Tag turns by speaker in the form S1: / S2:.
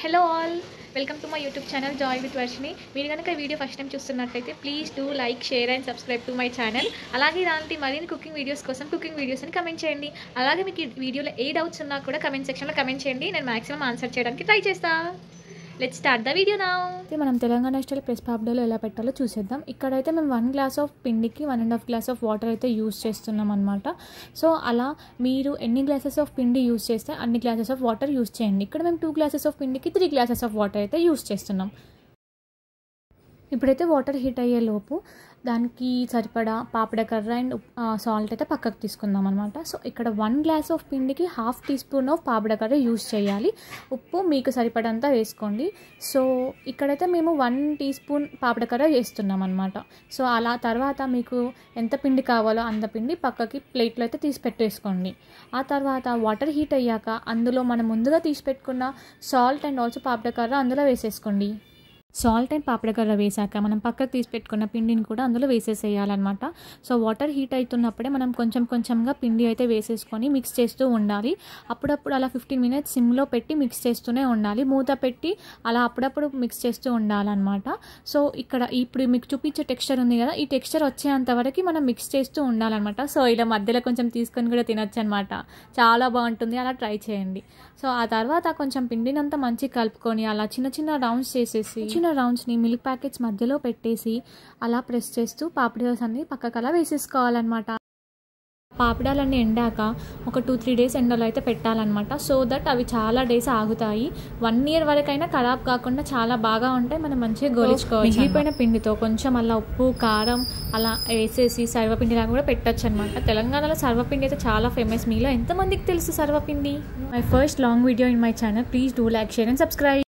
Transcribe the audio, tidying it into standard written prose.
S1: Hello all, welcome to my YouTube channel Joy with Varshini. మీరు కనుక video first time చూస్తున్నట్లయితే please do like, share and subscribe to my channel. అలాగే ఇలాంటి మరిన్ని cooking videos కోసం cooking videos అని comment చేయండి. అలాగే మీకు ఈ వీడియోలో ఏ డౌట్స్ ఉన్నా కూడా కమెంట్ సెక్షన్లో కమెంట్ చేయండి. నేను మాక్సిమం ఆన్సర్ చేయడానికి ట్రై చేస్తాను. Let's start the video now.
S2: మనం తెలంగాణ స్టైల్ ప్రెస్ పాపడాలు ఎలా పెట్టాలో చూసేద్దాం. ఇక్కడైతే మేము 1 గ్లాస్ ఆఫ్ పిండికి 1.5 గ్లాస్ ఆఫ్ వాటర్ అయితే యూస్ చేస్తున్నాం అనమాట. సో అలా మీరు ఎన్ని గ్లాసెస్ ఆఫ్ పిండి యూస్ చేస్తే అన్ని గ్లాసెస్ ఆఫ్ వాటర్ యూస్ చేయండి. ఇక్కడ మేము 2 గ్లాసెస్ ఆఫ్ పిండికి 3 గ్లాసెస్ ఆఫ్ వాటర్ అయితే యూస్ చేస్తున్నాం. ఇప్పుడైతే వాటర్ హీట్ అయ్యే లోపు దానికి సరిపడా పాపడకర్ర అండ్ సాల్ట్ అయితే పక్కకు తీసుకుందాం అనమాట. సో ఇక్కడ 1 గ్లాస్ ఆఫ్ పిండికి 1/2 టీ స్పూన్ ఆఫ్ పాపడకర్ర యూస్ చేయాలి. ఉప్పు మీకు సరిపడంతా వేసుకోండి. సో ఇక్కడైతే మేము 1 టీ స్పూన్ పాపడకర్ర వేస్తున్నాం అనమాట. సో అలా తర్వాత మీకు ఎంత పిండి కావాలో అంత పిండి పక్కకి ప్లేట్లో అయితే తీసి పెట్టేసుకోండి. ఆ తర్వాత వాటర్ హీట్ అయ్యాక అందులో మనం ముందుగా తీసి పెట్టుకున్న సాల్ట్ అండ్ ఆల్సో పాపడకర్ర అందులో వేసేసుకోండి. సాల్ట్ అండ్ పాపడకర్ర వేసాక మనం పక్కకు తీసి పెట్టుకున్న పిండిని కూడా అందులో వేసేసేయాలన్నమాట. సో వాటర్ హీట్ అవుతున్నప్పుడే మనం కొంచెం కొంచెంగా పిండి అయితే వేసేసుకొని మిక్స్ చేస్తూ ఉండాలి. అప్పుడప్పుడు అలా 15 మినిట్స్ సిమ్లో పెట్టి మిక్స్ చేస్తూనే ఉండాలి. మూత పెట్టి అలా అప్పుడప్పుడు మిక్స్ చేస్తూ ఉండాలన్నమాట. సో ఇక్కడ ఇప్పుడు మీకు చూపించే టెక్స్చర్ ఉంది కదా, ఈ టెక్స్చర్ వచ్చేంత వరకు మనం మిక్స్ చేస్తూ ఉండాలన్నమాట. సో ఇలా మధ్యలో కొంచెం తీసుకొని కూడా తినొచ్చు అనమాట. చాలా బాగుంటుంది, అలా ట్రై చేయండి. సో ఆ తర్వాత కొంచెం పిండినంతా మంచిగా కలుపుకొని అలా చిన్న చిన్న రౌండ్స్ చేసేసి రౌండ్స్ని మిల్క్ ప్యాకెట్స్ మధ్యలో పెట్టేసి అలా ప్రెస్ చేస్తూ పాపడాస్ అన్ని పక్కకు అలా వేసేసుకోవాలన్నమాట. పాపడాలన్నీ ఎండాక ఒక 2-3 డేస్ ఎండలో అయితే పెట్టాలన్నమాట. సో దట్ అవి చాలా డేస్ ఆగుతాయి. 1 ఇయర్ వరకైనా ఖరాబ్ కాకుండా చాలా బాగా ఉంటాయి. మనం మంచిగా గోలించుకోవాలి. మిగిలిపోయిన పిండితో కొంచెం అలా ఉప్పు, కారం అలా వేసేసి సర్వపిండిలా కూడా పెట్టచ్చు అనమాట. తెలంగాణలో సర్వపిండి అయితే చాలా ఫేమస్. మీలో ఎంతమందికి తెలుసు సర్వపిండి? My first long video in my channel. Please do like, share and subscribe.